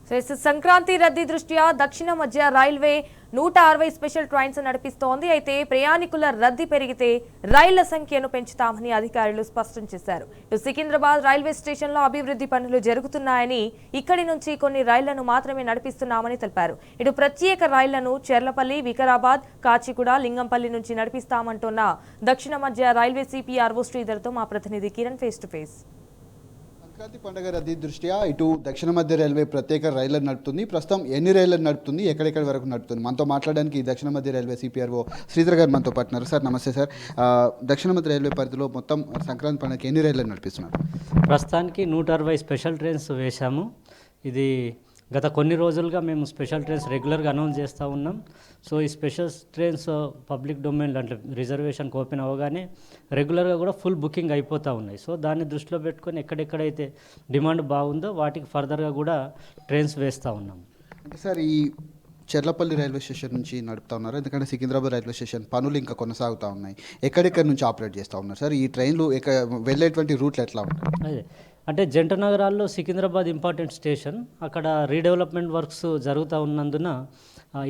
సంక్రాంతి రద్దీ దృష్ట్యా దక్షిణ మధ్య రైల్వే 160 స్పెషల్ ట్రైన్స్ నడిపిస్తోంది. అయితే ప్రయాణికుల రద్దీ పెరిగితే రైళ్ల సంఖ్యను పెంచుతామని అధికారులు స్పష్టం చేశారు. ఇటు సికింద్రాబాద్ రైల్వే స్టేషన్లో అభివృద్ధి పనులు జరుగుతున్నాయని, ఇక్కడి నుంచి కొన్ని రైళ్లను మాత్రమే నడిపిస్తున్నామని తెలిపారు. ఇటు ప్రత్యేక రైళ్లను చెర్లపల్లి, వికారాబాద్, కాచిగూడ, లింగంపల్లి నుంచి నడిపిస్తామంటున్న దక్షిణ మధ్య రైల్వే సిపిఆర్ఓ శ్రీధర్తో మా ప్రతినిధి Kiran face to face. Sankranti పండుగ రద్దీ దృష్ట్యా ఇటు దక్షిణ మధ్య రైల్వే ప్రత్యేక రైళ్లను నడుపుతుంది. ప్రస్తుతం ఎన్ని రైళ్లను నడుపుతుంది, ఎక్కడెక్కడి వరకు నడుపుతుంది, మనతో మాట్లాడడానికి దక్షిణ మధ్య రైల్వే సిపిఆర్ఓ శ్రీధర్ గారు మనతో పాటున్నారు. సార్ నమస్తే సార్. దక్షిణ మధ్య రైల్వే పరిధిలో మొత్తం సంక్రాంతి పండుగకి ఎన్ని రైళ్లను నడిపిస్తున్నారు? ప్రస్తుతానికి 160 స్పెషల్ ట్రైన్స్ వేశాము. ఇది గత కొన్ని రోజులుగా మేము స్పెషల్ ట్రైన్స్ రెగ్యులర్గా అనౌన్స్ చేస్తూ ఉన్నాం. సో ఈ స్పెషల్ ట్రైన్స్ పబ్లిక్ డొమైన్ అంటే రిజర్వేషన్కి ఓపెన్ అవ్వగానే రెగ్యులర్గా కూడా ఫుల్ బుకింగ్ అయిపోతూ ఉన్నాయి. సో దాన్ని దృష్టిలో పెట్టుకొని ఎక్కడెక్కడైతే డిమాండ్ బాగుందో వాటికి ఫర్దర్గా కూడా ట్రైన్స్ వేస్తూ ఉన్నాం. అంటే సార్ ఈ చెర్లపల్లి రైల్వే స్టేషన్ నుంచి నడుపుతా ఉన్నారు, ఎందుకంటే సికింద్రాబాద్ రైల్వే స్టేషన్ పనులు ఇంకా కొనసాగుతూ ఉన్నాయి. ఎక్కడెక్కడి నుంచి ఆపరేట్ చేస్తూ ఉన్నారు సార్? ఈ ట్రైన్లు వెళ్ళేటువంటి రూట్లు ఎట్లా ఉంటాయి? అదే అంటే జంట నగరాల్లో సికింద్రాబాద్ ఇంపార్టెంట్ స్టేషన్, అక్కడ రీడెవలప్మెంట్ వర్క్స్ జరుగుతూ ఉన్నందున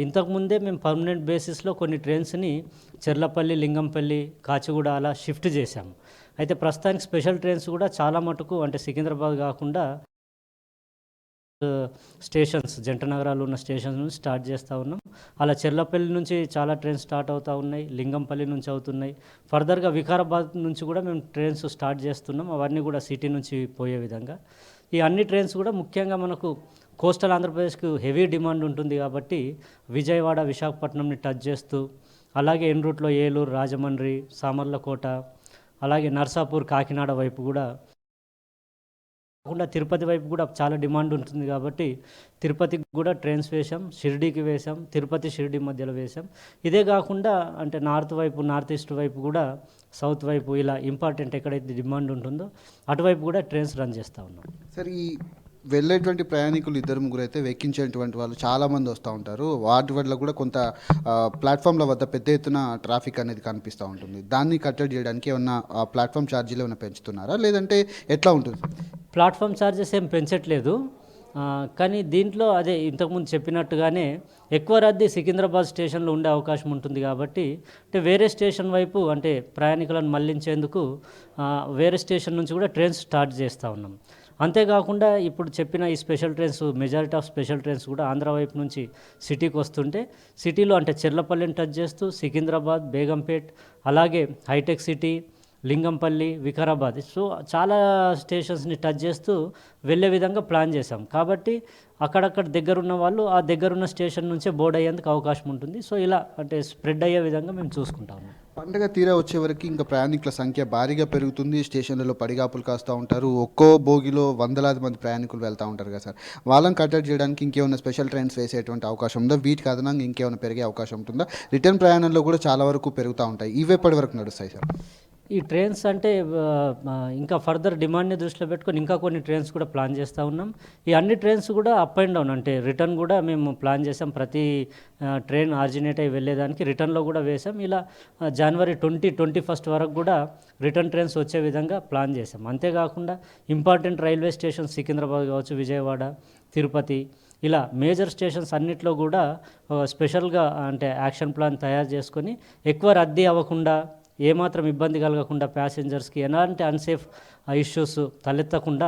ఇంతకుముందే మేము పర్మనెంట్ బేసిస్లో కొన్ని ట్రైన్స్ని చెర్లపల్లి, లింగంపల్లి, కాచిగూడ అలా షిఫ్ట్ చేశాము. అయితే ప్రస్తుతానికి స్పెషల్ ట్రైన్స్ కూడా చాలా మటుకు అంటే సికింద్రాబాద్ కాకుండా స్టేషన్స్ జంట నగరాలు ఉన్న స్టేషన్స్ నుంచి స్టార్ట్ చేస్తూ ఉన్నాం. అలా చెర్లపల్లి నుంచి చాలా ట్రైన్స్ స్టార్ట్ అవుతూ ఉన్నాయి, లింగంపల్లి నుంచి అవుతున్నాయి. ఫర్దర్గా వికారాబాద్ నుంచి కూడా మేము ట్రైన్స్ స్టార్ట్ చేస్తున్నాం, అవన్నీ కూడా సిటీ నుంచి పోయే విధంగా. ఈ అన్ని ట్రైన్స్ కూడా ముఖ్యంగా మనకు కోస్టల్ ఆంధ్రప్రదేశ్కు హెవీ డిమాండ్ ఉంటుంది కాబట్టి విజయవాడ, విశాఖపట్నంని టచ్ చేస్తూ, అలాగే ఎన్ రూట్లో ఏలూరు, రాజమండ్రి, సామర్లకోట, అలాగే నర్సాపూర్, కాకినాడ వైపు కూడా కాకుండా తిరుపతి వైపు కూడా చాలా డిమాండ్ ఉంటుంది కాబట్టి తిరుపతికి కూడా ట్రైన్స్ వేసాం, షిర్డీకి వేసాం, తిరుపతి షిర్డీ మధ్యలో వేసాం. ఇదే కాకుండా అంటే నార్త్ వైపు, నార్త్ ఈస్ట్ వైపు కూడా, సౌత్ వైపు ఇలా ఇంపార్టెంట్ ఎక్కడైతే డిమాండ్ ఉంటుందో అటువైపు కూడా ట్రైన్స్ రన్ చేస్తూ ఉన్నాం. సార్ ఈ వెళ్ళేటువంటి ప్రయాణికులు ఇద్దరు ముగ్గురు అయితే వెక్కించేటువంటి వాళ్ళు చాలామంది వస్తూ ఉంటారు. వాటి వల్ల కూడా కొంత ప్లాట్ఫామ్ల వద్ద పెద్ద ఎత్తున ట్రాఫిక్ అనేది కనిపిస్తూ ఉంటుంది. దాన్ని కట్టడి చేయడానికి ఏమన్నా ప్లాట్ఫామ్ ఛార్జీలు ఏమైనా పెంచుతున్నారా, లేదంటే ఎట్లా ఉంటుంది? ప్లాట్ఫామ్ ఛార్జెస్ ఏం పెంచట్లేదు, కానీ దీంట్లో అదే ఇంతకుముందు చెప్పినట్టుగానే ఎక్కువ రద్దీ సికింద్రాబాద్ స్టేషన్లో ఉండే అవకాశం ఉంటుంది కాబట్టి అంటే వేరే స్టేషన్ వైపు అంటే ప్రయాణికులను మళ్లించేందుకు వేరే స్టేషన్ నుంచి కూడా ట్రైన్స్ స్టార్ట్ చేస్తూ ఉన్నాం. అంతేకాకుండా ఇప్పుడు చెప్పిన ఈ special trains, majority of special trains కూడా ఆంధ్ర వైపు నుంచి సిటీకి వస్తుంటే సిటీలో అంటే చెర్లపల్లిని టచ్ చేస్తూ సికింద్రాబాద్, బేగంపేట్, అలాగే హైటెక్ సిటీ, లింగంపల్లి, వికారాబాద్, సో చాలా స్టేషన్స్ని టచ్ చేస్తూ వెళ్ళే విధంగా ప్లాన్ చేశాం. కాబట్టి అక్కడక్కడ దగ్గరున్న వాళ్ళు ఆ దగ్గరున్న స్టేషన్ నుంచే బోర్డ్ అయ్యేందుకు అవకాశం ఉంటుంది. సో ఇలా అంటే స్ప్రెడ్ అయ్యే విధంగా మేము చూసుకుంటాము. పండుగ తీరా వచ్చే వరకు ఇంకా ప్రయాణికుల సంఖ్య భారీగా పెరుగుతుంది. స్టేషన్లలో పడిగాపులు కాస్తూ ఉంటారు. ఒక్కో బోగిలో వందలాది మంది ప్రయాణికులు వెళ్తూ ఉంటారు కదా సార్, వాళ్ళని కట్టడి చేయడానికి ఇంకేమైనా స్పెషల్ ట్రైన్స్ వేసేటువంటి అవకాశం ఉందా? వీటికి అదనంగా ఇంకేమైనా పెరిగే అవకాశం ఉంటుందా? రిటర్న్ ప్రయాణంలో కూడా చాలా వరకు పెరుగుతూ ఉంటాయి. ఇవి ఎప్పటి వరకు నడుస్తాయి సార్? ఈ ట్రైన్స్ అంటే ఇంకా ఫర్దర్ డిమాండ్ని దృష్టిలో పెట్టుకొని ఇంకా కొన్ని ట్రైన్స్ కూడా ప్లాన్ చేస్తూ ఉన్నాం. ఈ అన్ని ట్రైన్స్ కూడా అప్ అండ్ డౌన్ అంటే రిటర్న్ కూడా మేము ప్లాన్ చేసాం. ప్రతి ట్రైన్ ఆర్జినేట్ అయి వెళ్ళేదానికి రిటర్న్లో కూడా వేసాం. ఇలా జనవరి 21 వరకు కూడా రిటర్న్ ట్రైన్స్ వచ్చే విధంగా ప్లాన్ చేసాం. అంతేకాకుండా ఇంపార్టెంట్ రైల్వే స్టేషన్ సికింద్రాబాద్ కావచ్చు, విజయవాడ, తిరుపతి, ఇలా మేజర్ స్టేషన్స్ అన్నిట్లో కూడా స్పెషల్గా అంటే యాక్షన్ ప్లాన్ తయారు చేసుకొని ఎక్కువ రద్దీ అవ్వకుండా, ఏమాత్రం ఇబ్బంది కలగకుండా, ప్యాసింజర్స్కి ఎలాంటి అన్సేఫ్ ఇష్యూస్ తలెత్తకుండా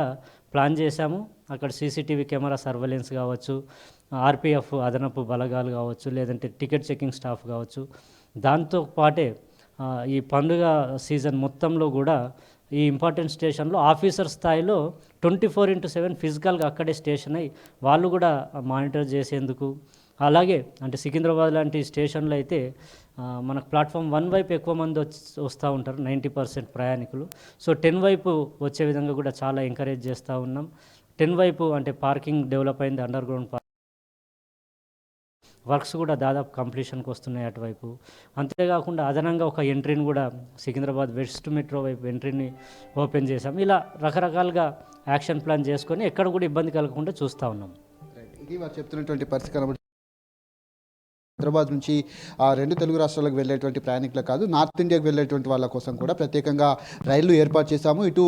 ప్లాన్ చేశాము. అక్కడ సీసీటీవీ కెమెరా సర్వేలెన్స్ కావచ్చు, ఆర్పిఎఫ్ అదనపు బలగాలు కావచ్చు, లేదంటే టికెట్ చెకింగ్ స్టాఫ్ కావచ్చు. దాంతో పాటే ఈ పండుగ సీజన్ మొత్తంలో కూడా ఈ ఇంపార్టెంట్ స్టేషన్లో ఆఫీసర్ స్థాయిలో 24/7 ఫిజికల్గా అక్కడే స్టేషన్ అయ్యి వాళ్ళు కూడా మానిటర్ చేసేందుకు, అలాగే అంటే సికింద్రాబాద్ లాంటి స్టేషన్లో అయితే మనకు ప్లాట్ఫామ్ 1 వైపు ఎక్కువ మంది వస్తూ ఉంటారు, 90% ప్రయాణికులు. సో 10 వైపు వచ్చే విధంగా కూడా చాలా ఎంకరేజ్ చేస్తూ ఉన్నాం. 10 వైపు అంటే పార్కింగ్ డెవలప్ అయింది, అండర్ గ్రౌండ్ వర్క్స్ కూడా దాదాపు కంప్లీషన్కి వస్తున్నాయి అటువైపు. అంతేకాకుండా అదనంగా ఒక ఎంట్రీని కూడా సికింద్రాబాద్ వెస్ట్ మెట్రో వైపు ఎంట్రీని ఓపెన్ చేసాం. ఇలా రకరకాలుగా యాక్షన్ ప్లాన్ చేసుకొని ఎక్కడ కూడా ఇబ్బంది కలగకుండా చూస్తూ ఉన్నాం. ఇది వారు చెప్తున్నటువంటి పరిస్థితి. హైదరాబాద్ నుంచి రెండు తెలుగు రాష్ట్రాలకు వెళ్ళేటువంటి ప్రయాణికులు కాదు, నార్త్ ఇండియాకి వెళ్ళేటువంటి వాళ్ళ కోసం కూడా ప్రత్యేకంగా రైళ్లు ఏర్పాటు చేశాము. ఇటు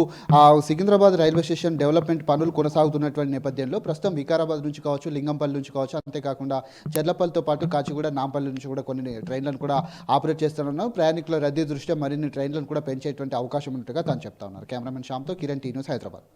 సికింద్రాబాద్ రైల్వే స్టేషన్ డెవలప్మెంట్ పనులు కొనసాగుతున్నటువంటి నేపథ్యంలో ప్రస్తుతం వికారాబాద్ నుంచి కావచ్చు, లింగంపల్లి నుంచి కావచ్చు, అంతేకాకుండా చెర్లపల్లితో పాటు కాచిగూడ, నాంపల్లి నుంచి కూడా కొన్ని ట్రైన్లను కూడా ఆపరేట్ చేస్తున్నాం. ప్రయాణికుల రద్దీ దృష్ట్యా మరిన్ని ట్రైన్లను కూడా పెంచేటువంటి అవకాశం ఉన్నట్టుగా తాను చెప్తా ఉన్నారు. కెమెరామెన్ శ్యామ్తో కిరణ్, టీ న్యూస్, హైదరాబాద్.